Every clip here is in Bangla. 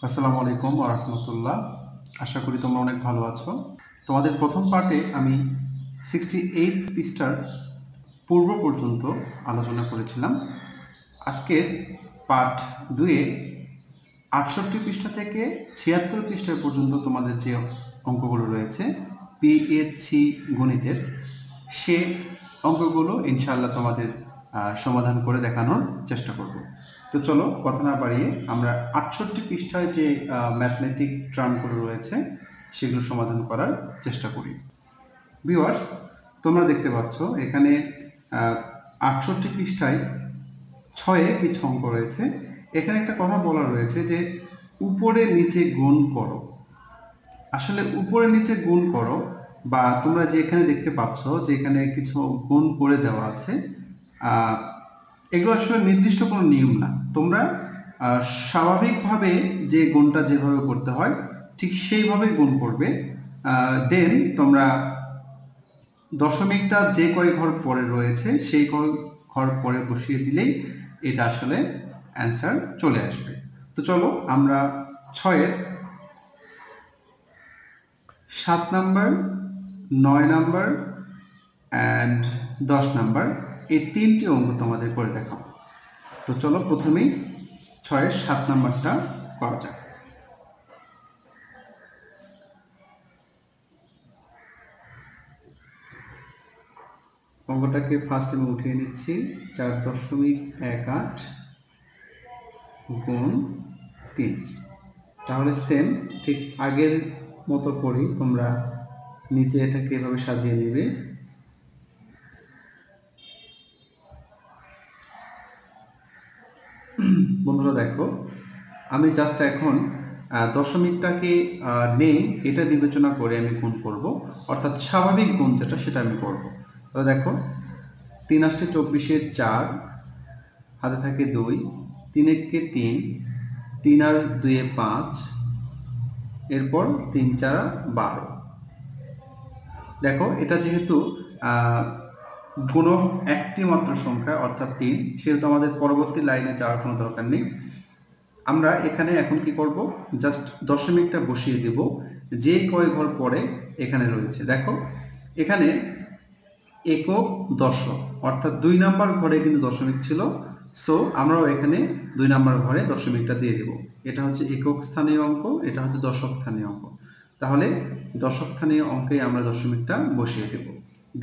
আসসালামু আলাইকুম ওয়া রাহমাতুল্লাহ। আশা করি তোমরা অনেক ভালো আছো। তোমাদের প্রথম পার্টে আমি 68 পৃষ্ঠার পূর্ব পর্যন্ত আলোচনা করেছিলাম। আজকের পার্ট 2 এ 68 পৃষ্ঠা থেকে 76 পৃষ্ঠা পর্যন্ত তোমাদের যে অঙ্কগুলো রয়েছে পিএইচসি গণিতের, সে অঙ্কগুলো ইনশাআল্লাহ তোমাদের সমাধান করে দেখানোর চেষ্টা করব। তো চলো কথা না বাড়িয়ে আমরা 68 পৃষ্ঠায় যে ম্যাথমেটিক টার্মগুলো রয়েছে সেগুলো সমাধান করার চেষ্টা করি। ভিউয়ার্স, তোমরা দেখতে পাচ্ছ এখানে 68 পৃষ্ঠায় 6-এ কিছু অঙ্ক রয়েছে। এখানে একটা কথা বলা রয়েছে যে উপরে নিচে গুণ করো। আসলে উপরে নিচে গুণ করো, বা তোমরা যে এখানে দেখতে পাচ্ছ যে এখানে কিছু গুণ করে দেওয়া আছে, এগুলো আসলে নির্দিষ্ট কোনো নিয়ম না। তোমরা স্বাভাবিকভাবে যে গুণটা যেভাবে করতে হয় ঠিক সেইভাবে গুণ করবে। দেন তোমরা দশমিকটা যে কয় ঘর পরে রয়েছে সেই ঘর পরে বসিয়ে দিলেই এটা আসলে অ্যান্সার চলে আসবে। তো চলো আমরা 6-এর 7 নাম্বার, 9 নাম্বার অ্যান্ড 10 নাম্বার এই 3টি অঙ্ক তোমাদের করে দেখাবো। তো চলো প্রথমেই 6-এর 7 নাম্বারটা করা যাক। অঙ্কটাকে ফার্স্ট আমি উঠিয়ে নিচ্ছি। 4.18 গুণ 3। তাহলে সেম ঠিক আগের মতো করেই তোমরা নিচে এটাকে এভাবে সাজিয়ে নেবে। বন্ধুরা দেখো, আমি জাস্ট এখন দশমিকটাকে নেই এটা বিবেচনা করে আমি গুণ করব, অর্থাৎ স্বাভাবিক গুণ যেটা সেটা আমি করব। তো দেখো 3 8 24 4, হাতে থাকে 2, 3 1 3, 3 আর 2 5, এরপর 3 4 12। দেখো এটা যেহেতু গুণক একটি মাত্র সংখ্যা অর্থাৎ 3, সেহেতু আমাদের পরবর্তী লাইনে যাওয়ার কোনো দরকার নেই। আমরা এখানে এখন কি করব, জাস্ট দশমিকটা বসিয়ে দেব যে কয় ঘর পরে এখানে রয়েছে। দেখো এখানে একক দশক অর্থাৎ 2 নাম্বার ঘরে কিন্তু দশমিক ছিল, সো আমরাও এখানে 2 নাম্বার ঘরে দশমিকটা দিয়ে দেব। এটা হচ্ছে একক স্থানীয় অঙ্ক, এটা হচ্ছে দশক স্থানীয় অঙ্ক। তাহলে দশক স্থানীয় অঙ্কে আমরা দশমিকটা বসিয়ে দেব।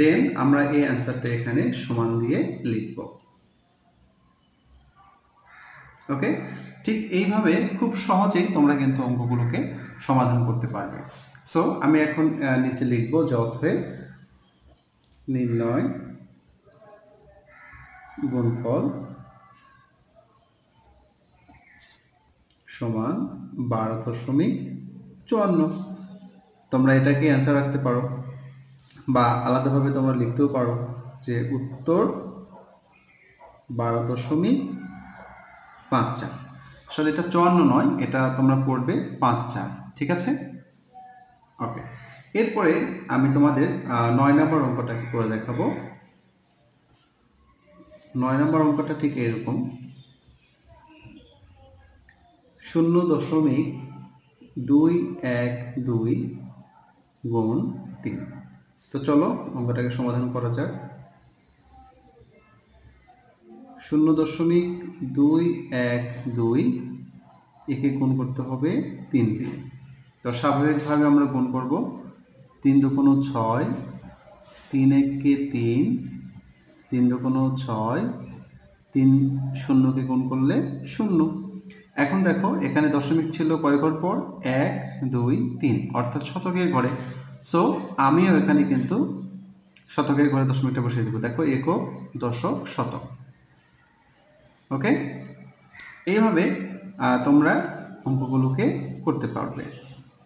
দেন আমরা এই অ্যান্সারটা এখানে সমান দিয়ে লিখব। ওকে, ঠিক এইভাবে খুব সহজেই তোমরা কিন্তু অঙ্কগুলোকে সমাধান করতে পারবে। সো আমি এখন নিচে লিখব যথে নির্ণয় গুণফল সমান 12.54। তোমরা এটাকে অ্যান্সার রাখতে পারো, বা আলাদাভাবে তোমরা লিখতেও পারো যে উত্তর 12.54। আসলে এটা 54 নয়, এটা তোমরা পড়বে 54। ঠিক আছে, ওকে। এরপরে আমি তোমাদের 9 নম্বর অঙ্কটাকে করে দেখাবো। 9 নম্বর অঙ্কটা ঠিক এরকম, 0.212 গুণ 3। তো চলো অঙ্কটাকে সমাধান করা যাক। 0.212 একে গুণ করতে হবে 3 দিয়ে। তো স্বাভাবিকভাবে আমরা গুণ করব। 3 দুগুণ 6, 3 একে 3, 3 দুগুণ 6, 3 শূন্যকে গুণ করলে 0। এখন দেখো এখানে দশমিক ছিল কয় ঘর পর, 1 2 3 অর্থাৎ শতকের ঘরে। সো আমিও এখানে কিন্তু শতকের ঘরে দশমিকটা বসিয়ে দেবো। দেখো একক দশক শতক। ওকে, এইভাবে তোমরা অঙ্কগুলোকে করতে পারবে।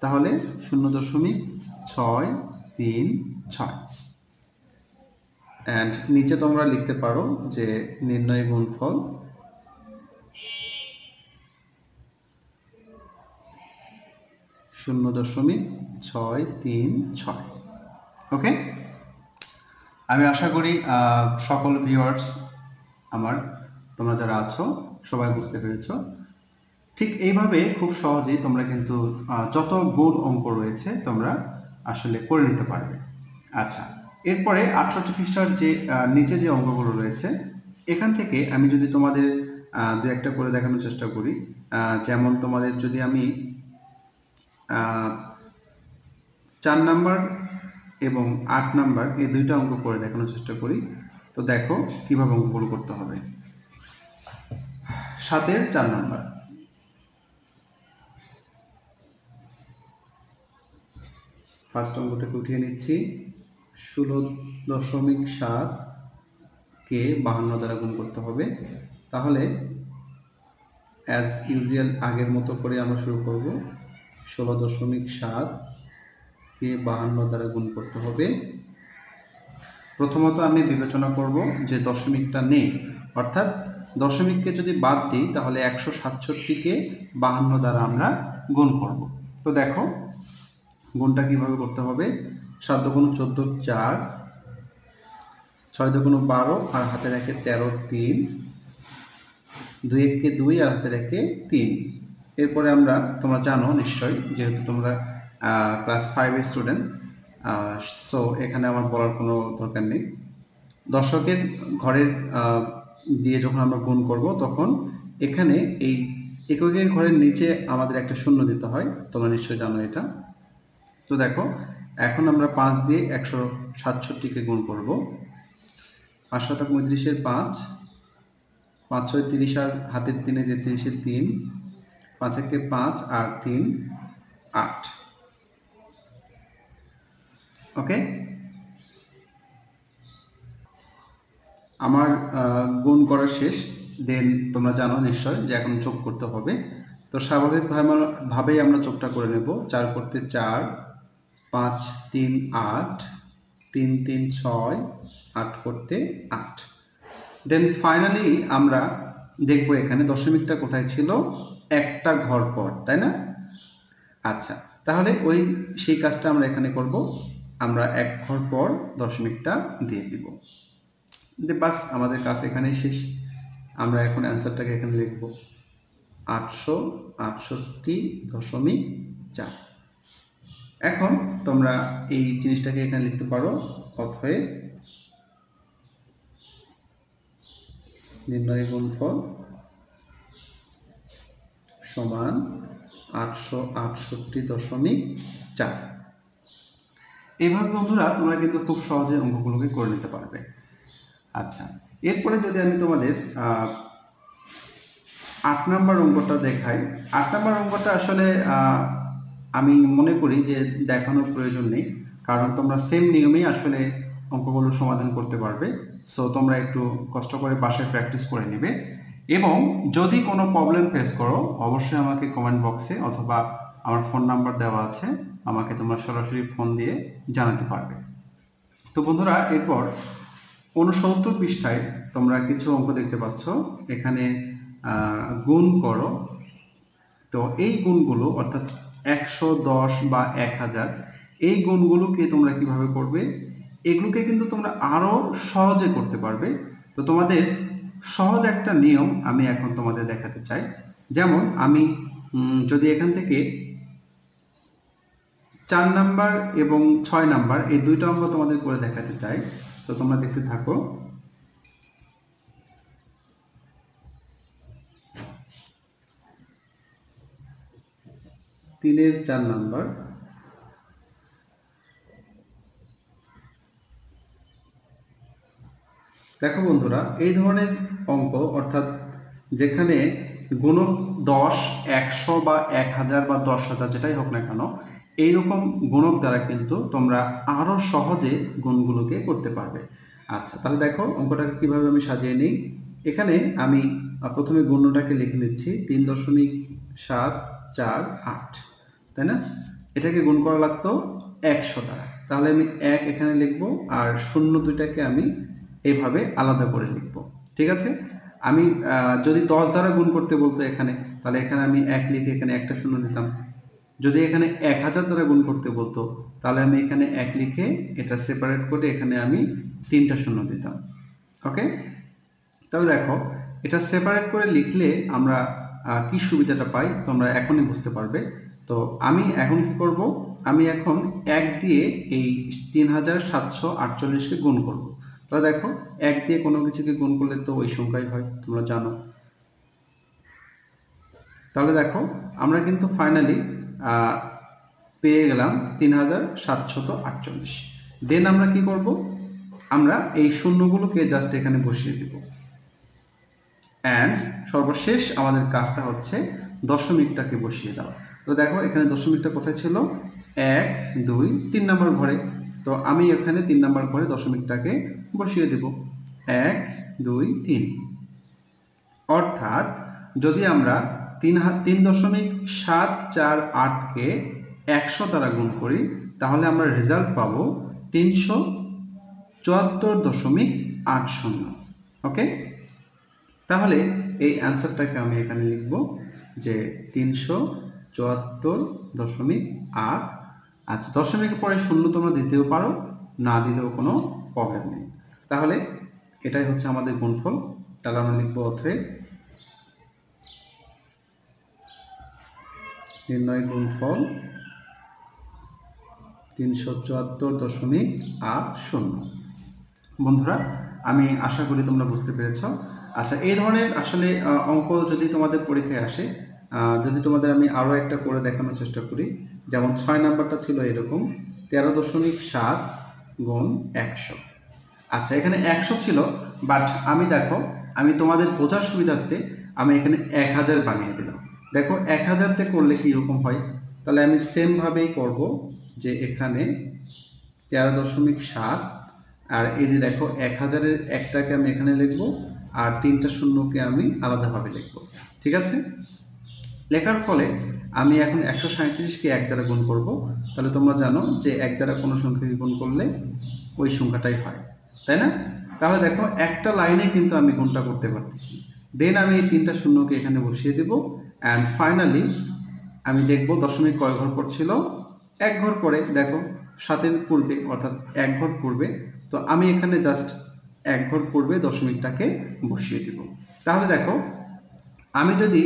তাহলে 0.636 অ্যান্ড নিচে তোমরা লিখতে পারো যে নির্ণয় গুণফল .636। ওকে, আমি আশা করি সকল ভিউয়ার্স আমার, তোমরা যারা আছো সবাই বুঝতে পেরেছো। ঠিক এইভাবে খুব সহজেই তোমরা কিন্তু যত গুণ অঙ্ক রয়েছে তোমরা আসলে করে নিতে পারবে। আচ্ছা, এরপরে 68 পৃষ্ঠার যে নিচে যে অঙ্কগুলো রয়েছে এখান থেকে আমি যদি তোমাদের দু একটা করে দেখানোর চেষ্টা করি, যেমন তোমাদের যদি আমি 4 নাম্বার এবং 8 নাম্বার এই দুইটা অঙ্ক করে দেখানোর চেষ্টা করি, তো দেখো কিভাবে অঙ্কগুলো করতে হবে। 7-এর 4 নাম্বার, ফার্স্ট অঙ্কটাকে উঠিয়ে নিচ্ছি। 16.7 কে 52 দ্বারা গুণ করতে হবে। তাহলে অ্যাজ ইউজুয়াল আগের মতো করে আমরা শুরু করব। 16.7 কে 52 দ্বারা গুণ করতে হবে। প্রথমত আমি বিবেচনা করব যে দশমিকটা নেই, অর্থাৎ দশমিককে যদি বাদ দিই তাহলে 167 কে 52 দ্বারা আমরা গুণ করব। তো দেখো গুণটা কিভাবে করতে হবে। 7 × 14 4, 6 × 12 আর হাতে রেখে 13 3, 2 × 2 আর হাতে রেখে 3। এরপরে আমরা, তোমরা জানো নিশ্চয়ই যেহেতু তোমরা ক্লাস 5 এর স্টুডেন্ট, সো এখানে আমার বলার কোনো দরকার নেই। দশকের ঘরের দিয়ে যখন আমরা গুণ করব তখন এখানে এই এককের ঘরের নিচে আমাদের একটা শূন্য দিতে হয়, তোমরা নিশ্চয়ই জানো এটা। তো দেখো এখন আমরা 5 দিয়ে 167 কে গুণ করব। 5 × 7 = 35-এর 5, 5 × 6 = 30 আর হাতের 3-এ 33-এর 3, 5 × 1 = 5 আর 3 8। ওকে, আমার গুণ করা শেষ। দেন তোমরা জানো নিশ্চয় যে এখন যোগ করতে হবে। তো স্বাভাবিকভাবেই আমরা যোগটা করে নেব। 4 করতে 4, 5 3 8, 3 3 6, 8 করতে 8। দেন ফাইনালি আমরা দেখব এখানে দশমিকটা কোথায় ছিল, একটা ঘর পর, তাই না? আচ্ছা, তাহলে সেই কাজটা আমরা এখানে করব। আমরা এক ঘর পর দশমিকটা দিয়ে দিব। বাস, আমাদের কাজ এখানেই শেষ। আমরা এখন অ্যান্সারটাকে এখানে লিখব 868.4। এখন তোমরা এই জিনিসটাকে এখানে লিখতে পারো, অতএব নির্ণয় গুণফল সমান 868.4। এইভাবে বন্ধুরা তোমরা কিন্তু খুব সহজে অঙ্কগুলোকে করে নিতে পারবে। আচ্ছা, এরপরে যদি আমি তোমাদের 8 নাম্বার অঙ্কটা দেখাই। 8 নাম্বার অঙ্কটা আসলে আমি মনে করি যে দেখানোর প্রয়োজন নেই, কারণ তোমরা সেম নিয়মেই আসলে অঙ্কগুলো সমাধান করতে পারবে। সো তোমরা একটু কষ্ট করে বাসায় প্র্যাকটিস করে নেবে, এবং যদি কোনো প্রবলেম ফেস করো অবশ্যই আমাকে কমেন্ট বক্সে অথবা আমার ফোন নাম্বার দেওয়া আছে, আমাকে তোমরা সরাসরি ফোন দিয়ে জানাতে পারবে। তো বন্ধুরা, এরপর 69 পৃষ্ঠায় তোমরা কিছু অঙ্ক দেখতে পাচ্ছ, এখানে গুণ করো। তো এই গুণগুলো অর্থাৎ 110 বা 1000, এই গুণগুলোকে তোমরা কিভাবে করবে, এগুলোকে কিন্তু তোমরা আরো সহজে করতে পারবে। তো তোমাদের সহজ একটা নিয়ম আমি এখন তোমাদের দেখাতে চাই। যেমন আমি যদি এখান থেকে 4 নাম্বার এবং 6 নাম্বার এই দুইটা অঙ্ক তোমাদের করে দেখাতে চাই, তো তোমরা দেখতে থাকো। তিনের 4 নাম্বার, দেখো বন্ধুরা, এই ধরনের অঙ্ক অর্থাৎ যেখানে গুণক 10, 100 বা 1000 বা 10,000 যেটাই হোক না কেন, এইরকম গুণক দ্বারা কিন্তু তোমরা আরো সহজে গুণগুলোকে করতে পারবে। আচ্ছা, তাহলে দেখো অঙ্কটাকে কিভাবে আমি সাজিয়ে নিই। এখানে আমি প্রথমে গুণটাকে লিখে নিচ্ছি 3.748, তাই না? এটাকে গুণ করা লাগতো 100 দ্বারা, তাহলে আমি 1 এখানে লিখবো আর 0 দুইটাকে আমি এইভাবে আলাদা করে লিখব। ঠিক আছে, আমি যদি 10 দ্বারা গুণ করতে বলতো এখানে, তাহলে এখানে আমি 1 লিখে এখানে একটা 0 দিতাম। যদি এখানে 1000 দ্বারা গুণ করতে বলতো তাহলে আমি এখানে 1 লিখে এটা সেপারেট করে এখানে আমি 3টা 0 দিতাম। ওকে, তাহলে দেখো এটা সেপারেট করে লিখলে আমরা কি সুবিধাটা পাই তোমরা এখনই বুঝতে পারবে। তো আমি এখন কি করব, আমি এখন 1 দিয়ে এই 3748কে গুণ করব। তাহলে দেখো 1 দিয়ে কোনো কিছুকে গুণ করলে তো ওই সংখ্যাই হয়, তোমরা জানো। তাহলে দেখো আমরা কিন্তু ফাইনালি পেয়ে গেলাম 3748। দেন আমরা কি করব, আমরা এই শূন্যগুলোকে জাস্ট এখানে বসিয়ে দেব। অ্যান্ড সর্বশেষ আমাদের কাজটা হচ্ছে দশমিকটাকে বসিয়ে দেওয়া। তো দেখো এখানে দশমিকটা কোথায় ছিল, 1 2 3 নম্বর ঘরে। তো আমি এখানে 3 নম্বর ঘরে দশমিকটাকে বসিয়ে দেব, 1 2 3। অর্থাৎ যদি আমরা 3.748কে 100 দ্বারা গুণ করি তাহলে আমরা রেজাল্ট পাবো 374.80। ওকে, তাহলে এই অ্যান্সারটাকে আমি এখানে লিখব যে 374.8। আচ্ছা, দশমিকের পরে শূন্য তোমরা দিতেও পারো, না দিলেও কোনো প্রবলেম নেই। তাহলে এটাই হচ্ছে আমাদের গুণফল। তাহলে আমরা লিখব অতএব নির্ণয় গুণফল 374.80। বন্ধুরা, আমি আশা করি তোমরা বুঝতে পেরেছ। আচ্ছা, এই ধরনের আসলে অঙ্ক যদি তোমাদের পরীক্ষায় আসে, যদি তোমাদের আমি আরও একটা করে দেখানোর চেষ্টা করি, যেমন 6 নাম্বারটা ছিল এরকম 13.7 গুণ 100। আচ্ছা, এখানে 100 ছিল, বাট আমি দেখো আমি তোমাদের বোঝার সুবিধার্থে আমি এখানে 1000 বানিয়ে দিলাম। দেখো 1000তে করলে কীরকম হয়, তাহলে আমি সেমভাবেই করব যে এখানে 13.7 আর এই যে দেখো 1000-এর একটাকে আমি এখানে লিখব আর 3টা শূন্যকে আমি আলাদাভাবে লিখব। ঠিক আছে, লেখার ফলে আমি এখন 137কে 1 দ্বারা গুণ করব। তাহলে তোমরা জানো যে 1 দ্বারা কোনো সংখ্যাকে গুণ করলে ওই সংখ্যাটাই হয়, তাই না? তাহলে দেখো একটা লাইনে কিন্তু আমি গুণটা করতে পারতেছি। দেন আমি এই 3টা শূন্যকে এখানে বসিয়ে দেব অ্যান্ড ফাইনালি আমি দেখব দশমিক কয় ঘর পর ছিল, 1 ঘর পরে। দেখো 7-এর পূর্বে, অর্থাৎ 1 ঘর পূর্বে। তো আমি এখানে জাস্ট 1 ঘর পূর্বে দশমিকটাকে বসিয়ে দেব। তাহলে দেখো আমি যদি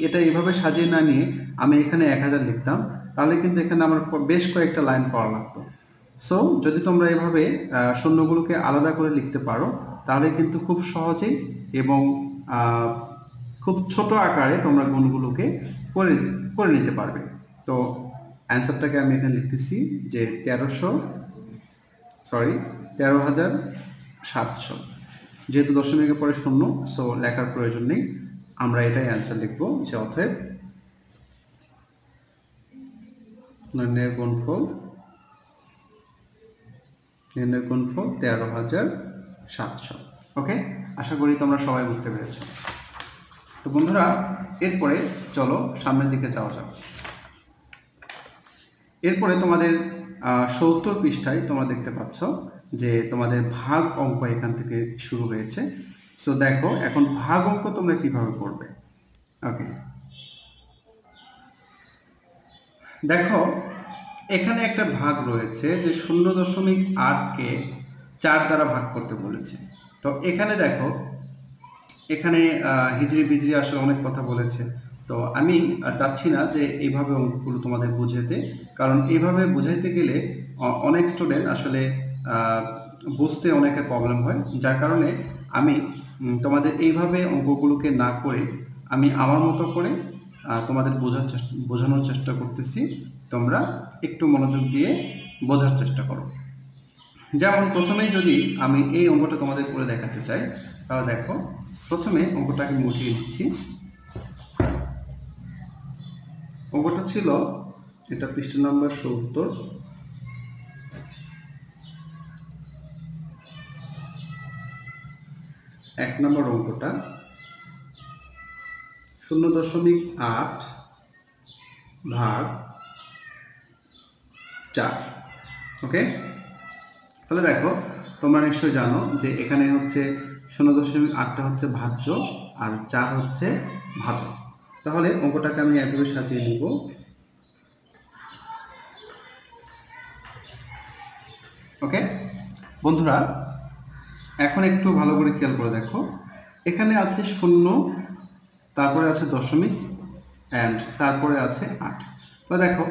এটা এইভাবে সাজিয়ে না নিয়ে আমি এখানে 1000 লিখতাম তাহলে কিন্তু এখানে আমার বেশ কয়েকটা লাইন পড়া লাগতো। সো যদি তোমরা এভাবে শূন্যগুলোকে আলাদা করে লিখতে পারো তাহলে কিন্তু খুব সহজেই এবং খুব ছোট আকারে তোমরা গুণগুলোকে করে নিতে পারবে। তো অ্যান্সারটাকে আমি এখানে লিখতেছি যে 13,700। যেহেতু দশমিকের পরে শূন্য, সো লেখার প্রয়োজন নেই, আমরা এটাই অ্যান্সার লিখবো যে অতএব নির্ণয় গুণফল 13,700। ওকে, আশা করি তোমরা সবাই বুঝতে পেরেছ। তো বন্ধুরা, এরপরে চলো সামনের দিকে যাওয়া যাক। এরপরে তোমাদের 70 পৃষ্ঠায় তোমরা দেখতে পাচ্ছ যে তোমাদের ভাগ অঙ্ক এখান থেকে শুরু হয়েছে। সো দেখো এখন ভাগ অঙ্ক তোমরা কিভাবে করবে। ওকে, দেখো এখানে একটা ভাগ রয়েছে যে 0.8কে 4 দ্বারা ভাগ করতে বলেছে। তো এখানে দেখো এখানে হিজরি বিজরি আসলে অনেক কথা বলেছে। তো আমি চাচ্ছি না যে এইভাবে অঙ্কগুলো তোমাদের বুঝাতে, কারণ এইভাবে বুঝাইতে গেলে অনেক স্টুডেন্ট আসলে বুঝতে অনেকের প্রবলেম হয়, যার কারণে আমি তোমাদের এইভাবে অঙ্কগুলোকে না করে আমি আমার মতো করে তোমাদের বোঝানোর চেষ্টা করতেছি। তোমরা একটু মনোযোগ দিয়ে বোঝার চেষ্টা করো। যেমন প্রথমেই যদি আমি এই অঙ্কটা তোমাদের করে দেখাতে চাই, তাহলে দেখো প্রথমে অঙ্কটাকে মুছিয়ে দিচ্ছি। অঙ্কটা ছিল, এটা পৃষ্ঠা নাম্বার 70। এক নম্বর অঙ্কটা 0.8 ভাগ 4। ওকে, তাহলে দেখো তোমরা নিশ্চয়ই জানো যে এখানে হচ্ছে 0.8টা হচ্ছে ভাজ্য আর 4 হচ্ছে ভাজক। তাহলে অঙ্কটাকে আমি এভাবে সাজিয়ে নিব। ওকে বন্ধুরা, এখন একটু ভালো করে খেয়াল করে দেখো, এখানে আছে 0, তারপরে আছে দশমিক অ্যান্ড তারপরে আছে 8। তো দেখো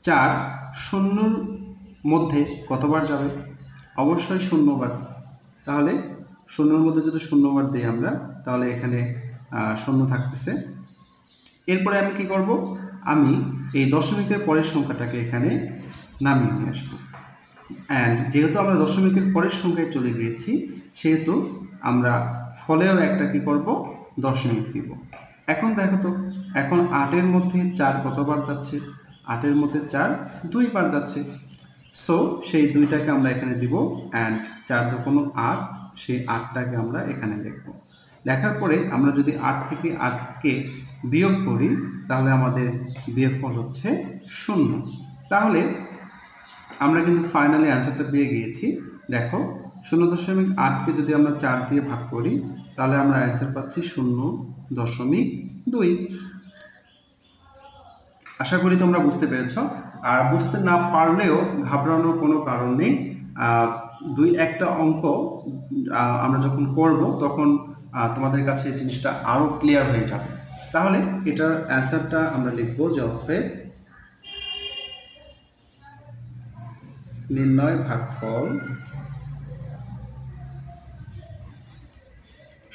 4 শূন্যর মধ্যে কতবার যাবে? অবশ্যই 0 বার। তাহলে শূন্যর মধ্যে যদি 0 বার দিই আমরা, তাহলে এখানে 0 থাকতেছে। এরপরে আমি কি করব? আমি এই দশমিকের পরের সংখ্যাটাকে এখানে নামিয়ে নিয়ে আসবো। অ্যান্ড যেহেতু আমরা দশমিকের পরের সংখ্যায় চলে গিয়েছি, সেহেতু আমরা ফলেও একটা কি করব? দশমিক দিব। এখন দেখো তো, এখন 8-এর মধ্যে 4 কতবার যাচ্ছে? 8-এর মধ্যে 4 2 বার যাচ্ছে। সো সেই 2টাকে আমরা এখানে দিব, অ্যান্ড 4 দুগুণ 8, সেই 8টাকে আমরা এখানে লিখব। লেখার পরে আমরা যদি 8 থেকে 8কে বিয়োগ করি, তাহলে আমাদের বিয়োগফল হচ্ছে 0। তাহলে আমরা কিন্তু ফাইনালি অ্যান্সারটা পেয়ে গিয়েছি। দেখো 0.8কে যদি আমরা 4 দিয়ে ভাগ করি, তাহলে আমরা অ্যান্সার পাচ্ছি 0.2। আশা করি তোমরা বুঝতে পেরেছ। আর বুঝতে না পারলেও ঘাবড়ানোর কোনো কারণ নেই। 2-1টা অঙ্ক আমরা যখন করব, তখন তোমাদের কাছে এই জিনিসটা আরো ক্লিয়ার হয়ে যাবে। তাহলে এটার অ্যান্সারটা আমরা লিখবো যে অতএব নির্ণয় ভাগফল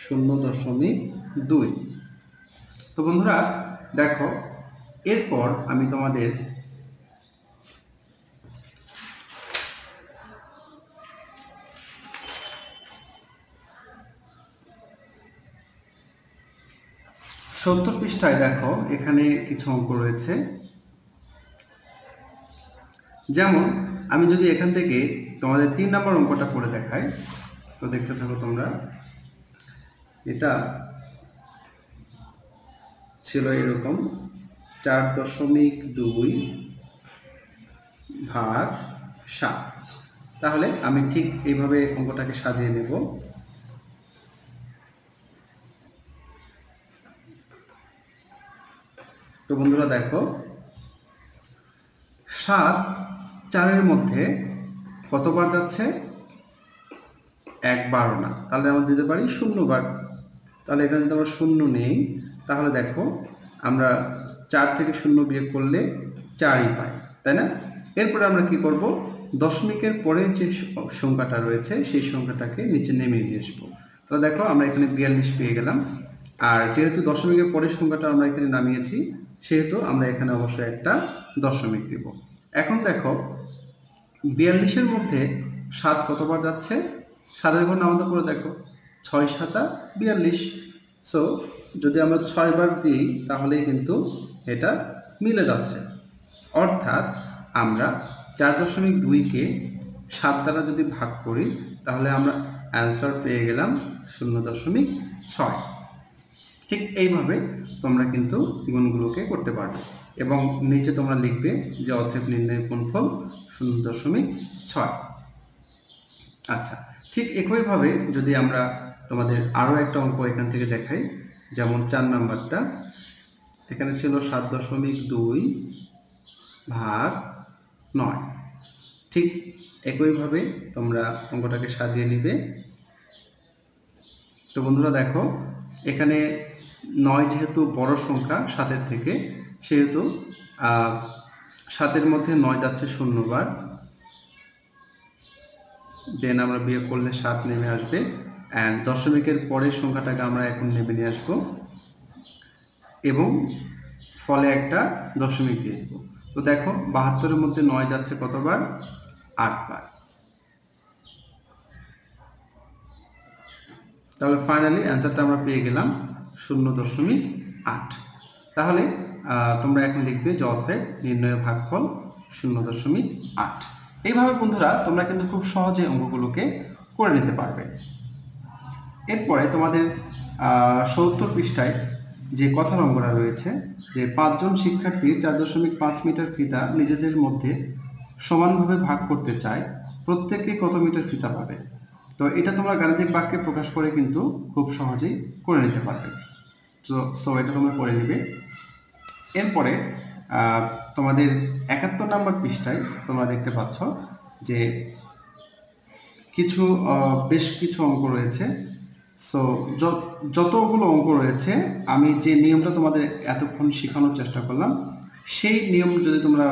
0.2। তো বন্ধুরা দেখো, এরপর আমি তোমাদের সত্তর পৃষ্ঠায় দেখো এখানে কিছু অঙ্ক রয়েছে। যেমন আমি যদি এখান থেকে তোমাদের 3 নম্বর অঙ্কটা করে দেখাই, তো দেখতে থাকো তোমরা। এটা ছিল এরকম 4.2 ভাগ 7। তাহলে আমি ঠিক এইভাবে অঙ্কটাকে সাজিয়ে নেব। তো বন্ধুরা দেখো, 7 4-এর মধ্যে কতবার যাচ্ছে? 1 বারও না, তাহলে আমরা দিতে পারি 0 বার। তাহলে এখানে যদি আমরা 0 নেই, তাহলে দেখো আমরা 4 থেকে 0 বিয়োগ করলে 4ই পাই, তাই না? এরপরে আমরা কি করব? দশমিকের পরে যে সংখ্যাটা রয়েছে সেই সংখ্যাটাকে নিচে নেমে নিয়ে আসবো। তাহলে দেখো আমরা এখানে 42 পেয়ে গেলাম। আর যেহেতু দশমিকের পরের সংখ্যাটা আমরা এখানে নামিয়েছি, সেহেতু আমরা এখানে অবশ্যই একটা দশমিক দিব। এখন দেখো 42-এর মধ্যে 7 কতবার যাচ্ছে? 7-এর ঘর নামাতে করে দেখো, 6 7 42। সো যদি আমরা 6 বার দিই, তাহলেই কিন্তু এটা মিলে যাচ্ছে। অর্থাৎ আমরা 4.2কে 7 দ্বারা যদি ভাগ করি, তাহলে আমরা অ্যান্সার পেয়ে গেলাম 0.6। ঠিক এইভাবে তোমরা কিন্তু গুণগুলোকে করতে পারবে এবং নিচে তোমরা লিখবে যে অতএব নির্ণয়ের গুণফল 0.6। আচ্ছা, ঠিক একইভাবে যদি আমরা তোমাদের আরও একটা অঙ্ক এখান থেকে দেখাই, যেমন 4 নাম্বারটা এখানে ছিল 7.2 ভাগ 9। ঠিক একইভাবে তোমরা অঙ্কটাকে সাজিয়ে নিবে। তো বন্ধুরা দেখো, এখানে 9 যেহেতু বড় সংখ্যা 7-এর থেকে, সেহেতু 7-এর মধ্যে 9 যাচ্ছে 0 বার। দেন আমরা বিয়োগ করলে 7 নেমে আসবে, অ্যান্ড দশমিকের পরের সংখ্যাটাকে আমরা এখন নেমে নিয়ে আসবো এবং ফলে একটা দশমিক দিয়ে দেবো। তো দেখো 72-এর মধ্যে 9 যাচ্ছে কতবার? 8 বার। তাহলে ফাইনালি অ্যান্সারটা আমরা পেয়ে গেলাম 0.8। তাহলে তোমরা এখন লিখবে যে অতএব নির্ণয় ভাগফল 0.8। এইভাবে বন্ধুরা তোমরা কিন্তু খুব সহজে অঙ্কগুলোকে করে নিতে পারবে। এরপরে তোমাদের 70 পৃষ্ঠায় যে কথার অঙ্কটা রয়েছে, যে 5 জন শিক্ষার্থী 4.5 মিটার ফিতা নিজেদের মধ্যে সমানভাবে ভাগ করতে চায়, প্রত্যেকে কত মিটার ফিতা পাবে? তো এটা তোমরা গাণিতিক বাক্যে প্রকাশ করে কিন্তু খুব সহজেই করে নিতে পারবে। সো এটা তোমরা করে নেবে। এরপরে তোমাদের 71 নম্বর পৃষ্ঠায় তোমরা দেখতে পাচ্ছ যে বেশ কিছু অঙ্ক রয়েছে। সো যতগুলো অঙ্ক রয়েছে আমি যে নিয়মটা তোমাদের এতক্ষণ শেখানোর চেষ্টা করলাম সেই নিয়ম যদি তোমরা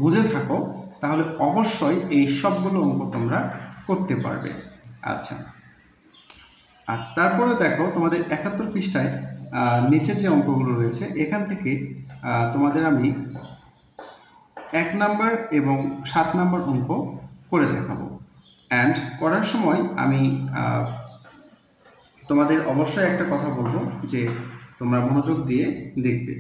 বুঝে থাকো তাহলে অবশ্যই এই সবগুলো অঙ্ক তোমরা করতে পারবে। আচ্ছা আচ্ছা, তারপরে দেখো তোমাদের 71 পৃষ্ঠায় নিচে যে অঙ্কগুলো রয়েছে এখান থেকে তোমাদের আমি 1 নাম্বার এবং 7 নাম্বার অঙ্ক করে দেখাবো। অ্যান্ড করার সময় আমি তোমাদের অবশ্যই একটা কথা বলবো যে তোমরা মনোযোগ দিয়ে দেখবে।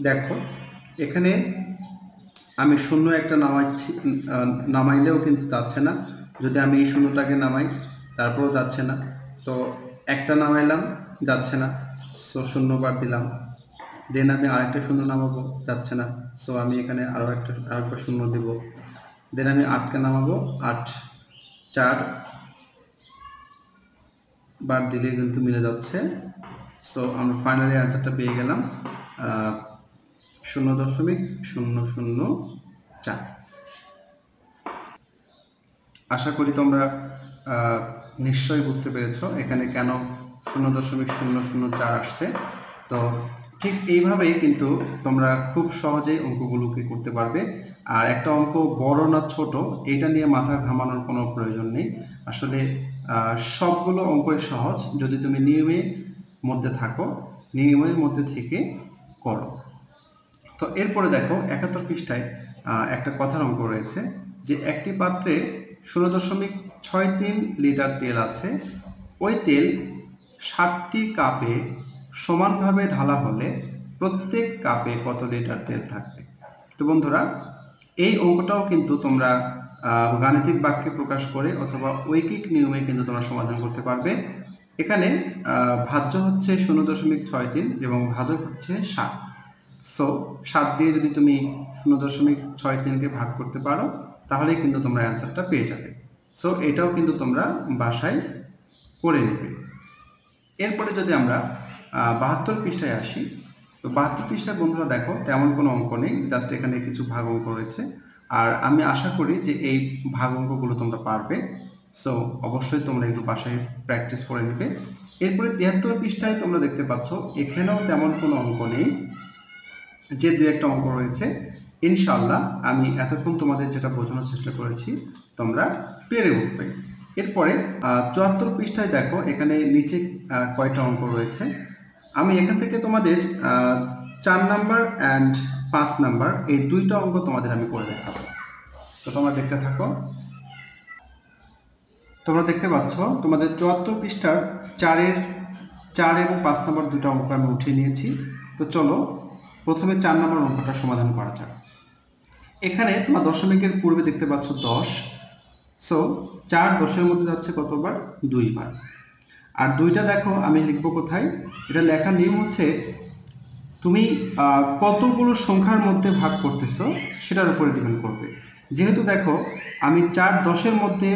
দেখো এখানে আমি শূন্য একটা নামাচ্ছি, নামাইলেও কিন্তু যাচ্ছে না। যদি আমি এই শূন্যটাকে নামাই তারপরেও যাচ্ছে না। তো একটা নামাইলাম, যাচ্ছে না, সো শূন্য বাদ দিলাম। দেন আমি আরেকটা শূন্য নামাবো, যাচ্ছে না, সো আমি এখানে আরেকটা শূন্য দেব। দেন আমি 8কে নামাবো, 8 4 বাদ দিলে কিন্তু মিলে যাচ্ছে। সো আমরা ফাইনালি অ্যান্সারটা পেয়ে গেলাম 0.004। আশা করি তোমরা নিশ্চয়ই বুঝতে পেরেছো এখানে কেন 0.004 আসছে। তো ঠিক এইভাবেই কিন্তু তোমরা খুব সহজেই অঙ্কগুলোকে করতে পারবে। আর একটা অঙ্ক বড় না ছোট এটা নিয়ে মাথা ঘামানোর কোনো প্রয়োজন নেই। আসলে সবগুলো অঙ্কই সহজ যদি তুমি নিয়মের মধ্যে থাকো, নিয়মের মধ্যে থেকে করো। তো এরপরে দেখো 71 পৃষ্ঠায় একটা কথার অঙ্ক রয়েছে যে একটি পাত্রে 0.63 লিটার তেল আছে। ওই তেল 7টি কাপে সমানভাবে ঢালা হলে প্রত্যেক কাপে কত লিটার তেল থাকবে? তো বন্ধুরা এই অঙ্কটাও কিন্তু তোমরা গাণিতিক বাক্যে প্রকাশ করে অথবা ঐকিক নিয়মে কিন্তু তোমরা সমাধান করতে পারবে। এখানে ভাজ্য হচ্ছে 0.63 এবং ভাজক হচ্ছে 7। সো 7 দিয়ে যদি তুমি 0.63কে ভাগ করতে পারো তাহলে কিন্তু তোমরা অ্যান্সারটা পেয়ে যাবে। সো এটাও কিন্তু তোমরা বাসায় করে নেবে। এরপরে যদি আমরা 72 পৃষ্ঠায় আসি, তো 72 পৃষ্ঠায় বন্ধুরা দেখো তেমন কোনো অঙ্ক নেই, জাস্ট এখানে কিছু ভাগ অঙ্ক রয়েছে। আর আমি আশা করি যে এই ভাগ অঙ্কগুলো তোমরা পারবে। সো অবশ্যই তোমরা একটু বাসায় প্র্যাকটিস করে নেবে। এরপরে 73 পৃষ্ঠায় তোমরা দেখতে পাচ্ছ এখানেও তেমন কোনো অঙ্ক নেই, যে দু একটা অঙ্ক রয়েছে। ইনশাআল্লাহ আমি এতক্ষণ তোমাদের যেটা বোঝানোর চেষ্টা করেছি তোমরা পেরে উঠবে। এরপরে 74 পৃষ্ঠায় দেখো এখানে নিচে কয়টা অঙ্ক রয়েছে। আমি এখান থেকে তোমাদের 4 নাম্বার অ্যান্ড 5 নাম্বার এই দুইটা অঙ্ক তোমাদের আমি করে দেখাবো। তো তোমরা দেখতে থাকো। তোমরা দেখতে পাচ্ছ তোমাদের 74 পৃষ্ঠার 4 এবং 5 নাম্বার দুটো অঙ্ক আমি উঠিয়ে নিয়েছি। তো চলো প্রথমে 4 নম্বর অঙ্কটা সমাধান করা যাক। এখানে তোমার দশমিকের পূর্বে দেখতে পাচ্ছ 10। সো 4 10-এর মধ্যে যাচ্ছে কতবার? 2 বার। আর 2টা দেখো আমি লিখব কোথায়? এটা লেখার নিয়ম হচ্ছে তুমি কতগুলো সংখ্যার মধ্যে ভাগ করতেছো সেটার উপরে ডিপেন্ড করবে। যেহেতু দেখো আমি 4 10-এর মধ্যে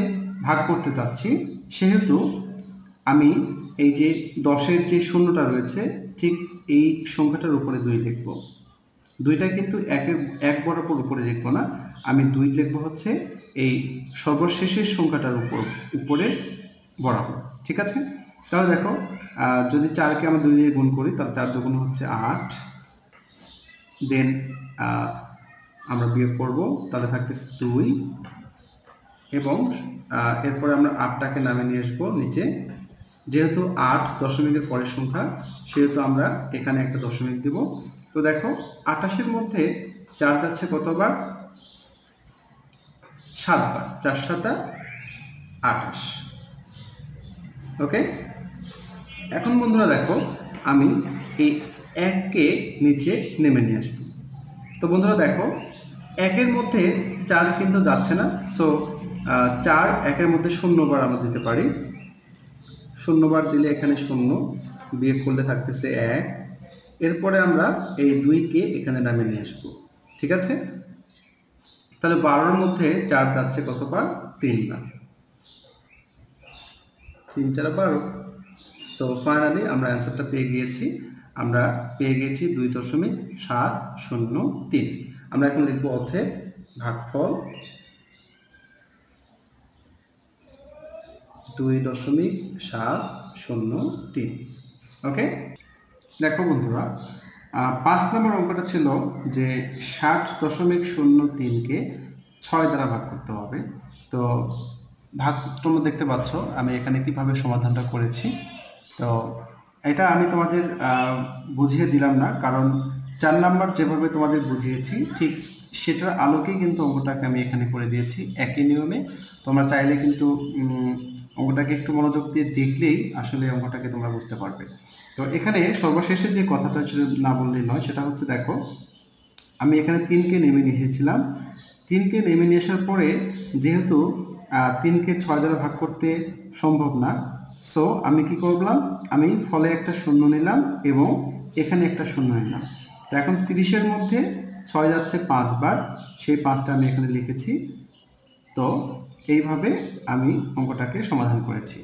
ভাগ করতে চাচ্ছি, সেহেতু আমি এই যে 10-এর যে শূন্যটা রয়েছে ঠিক এই সংখ্যাটার উপরে 2 লিখব। 2টা কিন্তু এক বরাবর উপরে লিখবো না, আমি 2 লিখবো হচ্ছে এই সর্বশেষের সংখ্যাটার উপরে বরাবর। ঠিক আছে? তাহলে দেখো যদি 4কে আমরা 2 দিয়ে গুণ করি তাহলে 4 দুগুণ হচ্ছে 8। দেন আমরা বিয়োগ করব, তাহলে থাকতেছে 2 এবং এরপরে আমরা 8টাকে নামে নিয়ে আসবো নিচে। যেহেতু 8 দশমিকের পরের সংখ্যা সেহেতু আমরা এখানে একটা দশমিক দেব। তো দেখো 28-এর মধ্যে 4 যাচ্ছে কতবার? 7 বার। 4 7 28। ওকে, এখন বন্ধুরা দেখো আমি এই 1কে নিচে নেমে নিয়ে আসবো। তো বন্ধুরা দেখো 1-এর মধ্যে 4 কিন্তু যাচ্ছে না, সো 4 1-এর মধ্যে 0 বার আমরা দিতে পারি। শূন্য বার দিলে এখানে শূন্য, বিয়োগ করলে থাকতেছে 1। এরপরে আমরা এই 2কে এখানে নামিয়ে নিয়ে আসবো। ঠিক আছে, তাহলে 12-এর মধ্যে 4 যাচ্ছে কতবার? 3 বার। 3 4 12। সো ফাইনালি আমরা অ্যান্সারটা পেয়ে গিয়েছি। আমরা পেয়ে গেছি 2.703। আমরা এখন লিখব অতএব ভাগফল 2.703। ওকে, দেখো বন্ধুরা, 5 নম্বর অঙ্কটা ছিল যে 60.03কে 6 দ্বারা ভাগ করতে হবে। তো ভাগ তোমরা দেখতে পাচ্ছ আমি এখানে কিভাবে সমাধানটা করেছি। তো এটা আমি তোমাদের বুঝিয়ে দিলাম না, কারণ 4 নাম্বার যেভাবে তোমাদের বুঝিয়েছি ঠিক সেটার আলোকেই কিন্তু অঙ্কটাকে আমি এখানে করে দিয়েছি একই নিয়মে। তোমরা চাইলে কিন্তু অঙ্কটাকে একটু মনোযোগ দিয়ে দেখলেই আসলে অঙ্কটাকে তোমরা বুঝতে পারবে। তো এখানে সর্বশেষে যে কথাটা না বললেই নয়, সেটা হচ্ছে দেখো আমি এখানে 3কে নেমে নিয়ে এসেছিলাম। 3কে নেমে নিয়ে আসার পরে যেহেতু 3কে 6 দ্বারা ভাগ করতে সম্ভব না, সো আমি কি করলাম, আমি ফলে একটা শূন্য নিলাম এবং এখানে একটা শূন্য নিলাম। তো এখন 30-এর মধ্যে 6 যাচ্ছে 5 বার, সেই 5টা আমি এখানে লিখেছি। তো এইভাবে আমি অঙ্কটাকে সমাধান করেছি।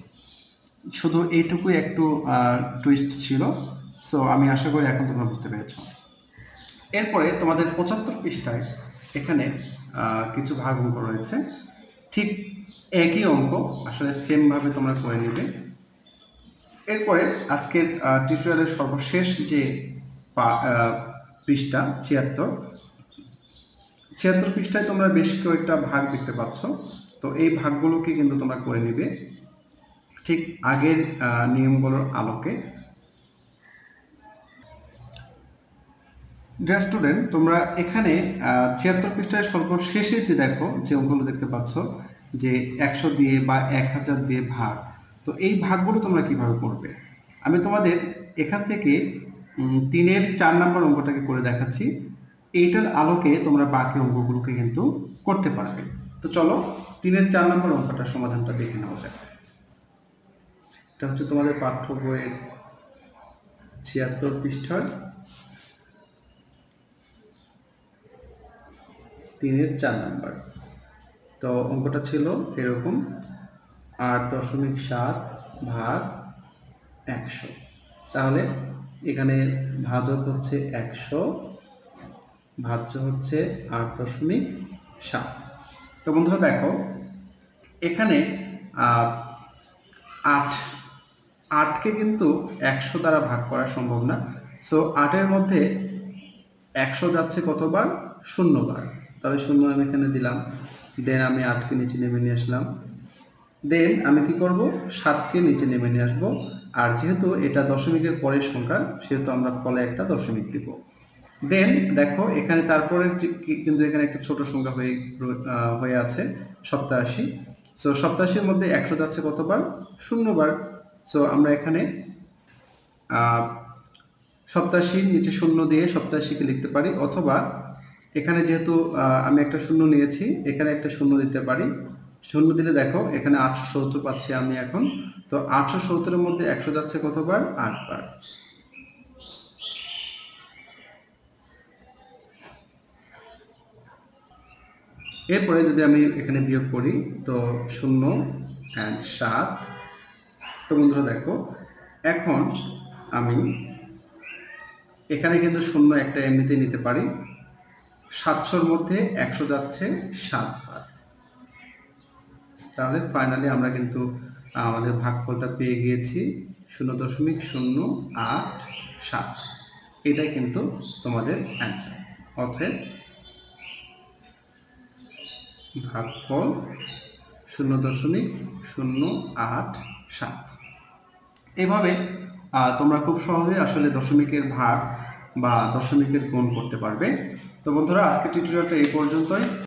শুধু এইটুকুই একটু টুইস্ট ছিল। সো আমি আশা করি এখন তোমরা বুঝতে পেরেছ। এরপরে তোমাদের 75 পৃষ্ঠায় এখানে কিছু ভাগ অঙ্ক রয়েছে, ঠিক একই অঙ্ক, আসলে সেমভাবে তোমরা করে নেবে। এরপরে আজকের টিউটোরিয়ালের সর্বশেষ যে পৃষ্ঠা 76 পৃষ্ঠায় তোমরা বেশ কয়েকটা ভাগ দেখতে পাচ্ছ। তো এই ভাগগুলোকে কিন্তু তোমরা করে নেবে ঠিক আগের নিয়মগুলোর আলোকে। ডিয়ার স্টুডেন্ট, তোমরা এখানে 76 পৃষ্ঠায় সর্বশেষে যে দেখো যে অঙ্কগুলো দেখতে পাচ্ছ যে 100 দিয়ে বা 1000 দিয়ে ভাগ, তো এই ভাগগুলো তোমরা কিভাবে করবে আমি তোমাদের এখান থেকে 3-এর 4 নম্বর অঙ্কটাকে করে দেখাচ্ছি। এইটার আলোকে তোমরা বাকি অঙ্কগুলোকে কিন্তু করতে পারবে। তো চলো 3-এর 4 নম্বর অঙ্কটার সমাধানটা দেখে নেওয়া যাক। এটা হচ্ছে তোমাদের পাঠ্য বইয়ের 76 পৃষ্ঠার 3-এর 4 নাম্বার। তো অঙ্কটা ছিল এরকম, 8.7 ভাগ 100। তাহলে এখানে ভাজক হচ্ছে 100, ভাজ্য হচ্ছে 8.7। তো বন্ধুরা দেখো এখানে 8কে কিন্তু 100 দ্বারা ভাগ করা সম্ভব না। সো 8-এর মধ্যে 100 যাচ্ছে কতবার? 0 বার। তাহলে 0 আমি এখানে দিলাম, দেন আমি 8কে নিচে নেমে নিয়ে আসলাম, দেন আমি কি করব 7কে নিচে নেমে নিয়ে আসবো। আর যেহেতু এটা দশমিকের পরের সংখ্যা সেহেতু আমরা ফলে একটা দশমিক দিব। দেন দেখো এখানে তারপরে কিন্তু এখানে একটা ছোট সংখ্যা হয়ে আছে 87। সো 87-এর মধ্যে 100 যাচ্ছে কতবার? 0 বার। সো আমরা এখানে 87 নিচে 0 দিয়ে 87কে লিখতে পারি, অথবা এখানে যেহেতু আমি একটা শূন্য নিয়েছি এখানে একটা শূন্য দিতে পারি। শূন্য দিলে দেখো এখানে 870 পাচ্ছি আমি এখন। তো 870-এর মধ্যে 100 যাচ্ছে কতবার? 8 বার। এরপরে যদি আমি এখানে বিয়োগ করি তো 0 and 7। তো বন্ধুরা দেখো এখন আমি এখানে কিন্তু 0 একটা এমনিতে নিতে পারি। 700-র মধ্যে 100 যাচ্ছে 7 বার। তাহলে ফাইনালি আমরা কিন্তু আমাদের ভাগফলটা পেয়ে গিয়েছি 0.087। এটাই কিন্তু তোমাদের অ্যান্সার। অতএব ভাগফল 0.087। এভাবে তোমরা খুব সহজে আসলে দশমিকের ভাগ বা দশমিকের গুণ করতে পারবে। তো বন্ধুরা আজকের টিউটোরিয়ালটা এই পর্যন্তই।